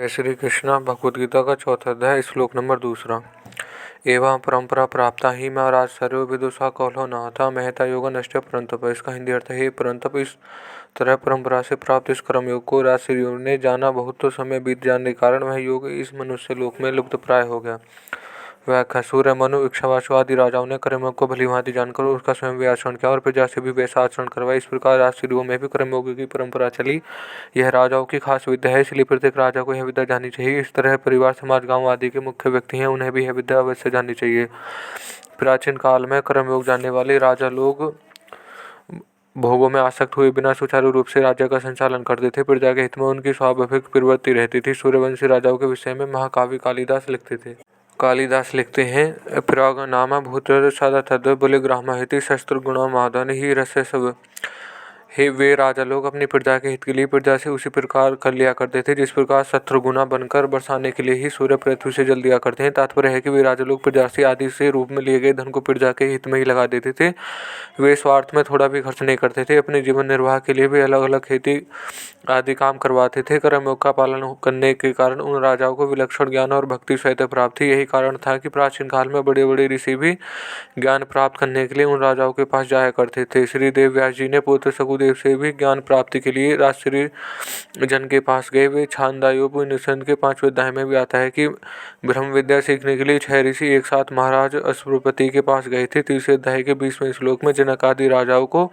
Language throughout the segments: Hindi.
जय श्री कृष्ण। भगवद गीता का चौथा अध्याय, श्लोक नंबर 2। एवं परंपरा प्राप्ता ही मैं राज सर्व विदुषा कौलो न था महता योग नष्ट परंतप। इसका हिंदी अर्थ है, परंतप इस तरह परंपरा से प्राप्त इस कर्म योग को राजर्षियों ने जाना। बहुत तो समय बीत जाने के कारण वह योग इस मनुष्य लोक में लुप्त प्राय हो गया। व्याख्या। सूर्य, मनु, इक्ष्वाकु आदि राजाओं ने कर्मयोग को भलीभांति जानकर उसका स्वयं भी आचरण किया और प्रजा से भी वैसा आचरण करवाया। इस प्रकार राजर्षियों में भी कर्मयोग की परंपरा चली। यह राजाओं की खास विद्या है, इसलिए प्रत्येक राजा को यह विद्या जाननी चाहिए। इस तरह परिवार, समाज, गांव आदि के मुख्य व्यक्ति हैं, उन्हें भी यह विद्या अवश्य जाननी चाहिए। प्राचीन काल में कर्मयोग जानने वाले राजा लोग भोगों में आसक्त हुए बिना सुचारू रूप से राज्य का संचालन करते थे। प्रजा के हित में उनकी स्वाभाविक प्रवृत्ति रहती थी। सूर्यवंशी राजाओं के विषय में महाकाव्य कालिदास लिखते थे। कालिदास लिखते हैं, प्राग नाम भूतर सदा तद बलिग्रामहिति शस्त्र गुण मादन ही रस्य सब। हे वे राजा लोग अपनी प्रजा के हित के लिए प्रजा से उसी प्रकार कर लिया करते थे जिस प्रकार शत्रुघ्ना बनकर बरसाने के लिए ही सूर्य पृथ्वी से जल दिया करते हैं। तात्पर्य है कि वे राजा लोग प्रजा से आदि से रूप में लिए गए धन को प्रजा के हित में ही लगा देते थे। वे स्वार्थ में थोड़ा भी खर्च नहीं करते थे। अपने जीवन निर्वाह के लिए वे अलग अलग खेती आदि काम करवाते थे। कर्मयोग का पालन करने के कारण उन राजाओं को विलक्षण ज्ञान और भक्ति स्वयं प्राप्त थी। यही कारण था कि प्राचीन काल में बड़े बड़े ऋषि भी ज्ञान प्राप्त करने के लिए उन राजाओं के पास जाया करते थे। श्री देव व्यास जी ने पुत्र सकुदेव से भी ज्ञान प्राप्ति के लिए राजश्री जन के पास गए। वे छांदोग्योपनिषद के 5वें अध्याय में भी आता है कि ब्रह्म विद्या सीखने के लिए 6 ऋषि एक साथ महाराज अश्वपति के पास गए थे। तीसरे अध्याय के 20वें श्लोक में जनक आदि राजाओं को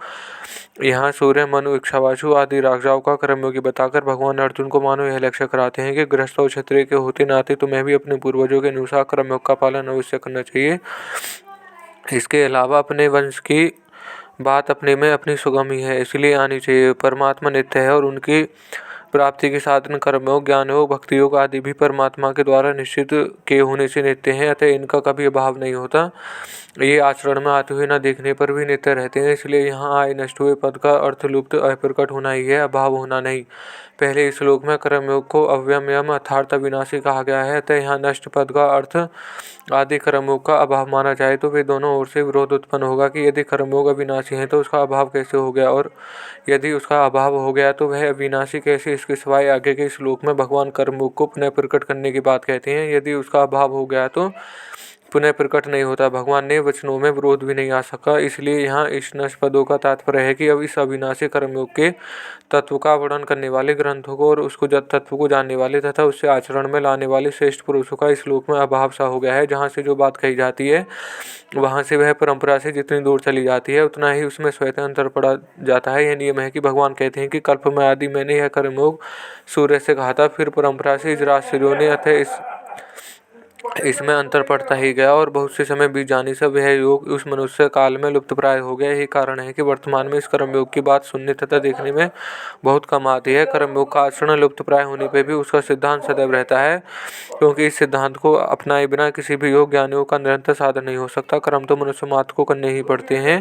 यहाँ सूर्य, मनु, इक्ष्वाकु आदि राजाओं का कर्मयोगी बताकर भगवान अर्जुन को मानो यह लक्ष्य कराते हैं कि गृहस्थ और क्षत्रिय के होते नाते तुम्हें भी अपने पूर्वजों के अनुसार कर्मयोग का पालन अवश्य करना चाहिए। इसके अलावा अपने वंश की बात अपने में अपनी सुगमी है, इसलिए आनी चाहिए। परमात्मा नित्य है और उनकी प्राप्ति के साधन कर्मयोग, ज्ञान योग, भक्ति योग आदि भी परमात्मा के द्वारा निश्चित के होने से नित्य हैं, अतः इनका कभी अभाव नहीं होता। ये आचरण में आते हुए न देखने पर भी नित्य रहते हैं, इसलिए यहाँ आए नष्ट हुए पद का अर्थ लुप्त अप्रकट होना ही है, अभाव होना नहीं। पहले इस श्लोक में कर्मयोग को अव्ययम अर्थात अविनाशी कहा गया है, अतः यहाँ नष्ट पद का अर्थ आदि कर्मयोग का अभाव माना जाए तो वे दोनों ओर से विरोध उत्पन्न होगा कि यदि कर्मयोग अविनाशी है तो उसका अभाव कैसे हो गया, और यदि उसका अभाव हो गया तो वह अविनाशी कैसे। इसके सिवाय आगे के श्लोक में भगवान कर्मयोग को पुनः प्रकट करने की बात कहते हैं। यदि उसका अभाव हो गया तो पुनः प्रकट नहीं होता। भगवान ने वचनों में विरोध भी नहीं आ सका, इसलिए यहाँ इस नष्ट पदों का तात्पर्य है कि अब इस अविनाशी कर्मयोग के तत्व का वर्णन करने वाले ग्रंथों को और उसको तत्व को जानने वाले तथा उससे आचरण में लाने वाले श्रेष्ठ पुरुषों का इस श्लोक में अभाव सा हो गया है। जहाँ से जो बात कही जाती है वहाँ से वह परंपरा से जितनी दूर चली जाती है उतना ही उसमें स्वतः अंतर पड़ा जाता है। यह नियम है कि भगवान कहते हैं कि कल्प में आदि मैंने यह कर्मयोग सूर्य से कहा था, फिर परंपरा से इस राजर्षियों ने, अतः इसमें अंतर पड़ता ही गया और बहुत से समय बीत जाने से वह योग उस मनुष्य काल में लुप्त प्राय हो गया। यही कारण है कि वर्तमान में इस कर्मयोग की बात सुनने तथा देखने में बहुत कम आती है। कर्मयोग का आचरण लुप्त प्राय होने पर भी उसका सिद्धांत सदैव रहता है, क्योंकि इस सिद्धांत को अपनाए बिना किसी भी योग ज्ञान योग का निरंतर साधन नहीं हो सकता। कर्म तो मनुष्य मात्र को करने ही पड़ते हैं।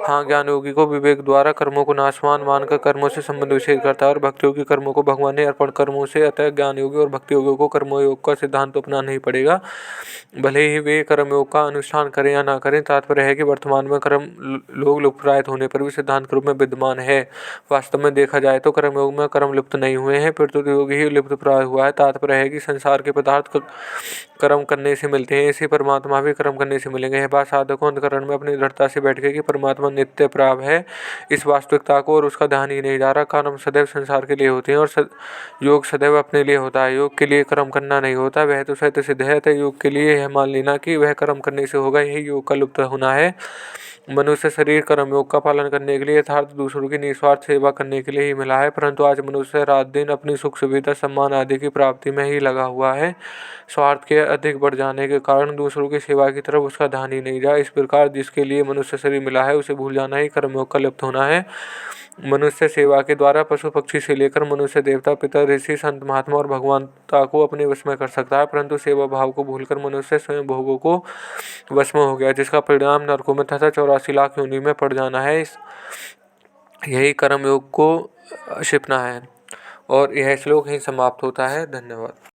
हाँ, ज्ञान योगी को विवेक द्वारा कर्मों को नाशवान मानकर कर्मों से संबंध विच्छेद करता है और भक्ति योगी कर्मों को भगवान ने अर्पण कर्मों से, अतः ज्ञान योगी और भक्ति योगी को कर्मयोग का सिद्धांत तो अपनाना ही पड़ेगा, भले ही वे कर्मयोग का अनुष्ठान करें या ना करें। तात्पर्य है कि वर्तमान में कर्म लोग लुप्तप्राय होने पर भी सिद्धांत के रूप में विद्यमान है। वास्तव में देखा जाए तो कर्मयोग में कर्म लुप्त नहीं हुए हैं, प्रत्युत योग ही लुप्त प्राय हुआ है। तात्पर्य है कि संसार के पदार्थ कर्म करने से मिलते हैं, इसी परमात्मा भी कर्म करने से मिलेंगे। यह बात साधकों अंतःकरण में अपनी दृढ़ता से बैठ गई कि परमात्मा नित्य प्राप्त है। इस वास्तविकता को और उसका ध्यान ही नहीं जा रहा। कर्म सदैव संसार के लिए होते हैं और योग सदैव अपने लिए होता है। योग के लिए कर्म करना नहीं होता, वह तो सत्य सिद्ध है। तो योग के लिए यह मान लेना कि वह कर्म करने से होगा, यही योग का लुप्त होना है। मनुष्य शरीर कर्मयोग का पालन करने के लिए यथार्थ दूसरों की निस्वार्थ सेवा करने के लिए ही मिला है, परंतु आज मनुष्य रात दिन अपनी सुख सुविधा सम्मान आदि की प्राप्ति में ही लगा हुआ है। स्वार्थ के अधिक बढ़ जाने के कारण दूसरों की सेवा की तरफ उसका ध्यान ही नहीं जा। इस प्रकार जिसके लिए मनुष्य शरीर मिला है उसे भूल जाना ही कर्मयोग का लुप्त होना है। मनुष्य सेवा के द्वारा पशु पक्षी से लेकर मनुष्य देवता पितर ऋषि संत महात्मा और भगवानता को अपने वश में कर सकता है, परंतु सेवा भाव को भूलकर मनुष्य स्वयं भोगों को वश में हो गया, जिसका परिणाम नरकों में तथा 84 लाख योनि में पड़ जाना है। यही कर्मयोग को छिपना है। और यह श्लोक ही समाप्त होता है। धन्यवाद।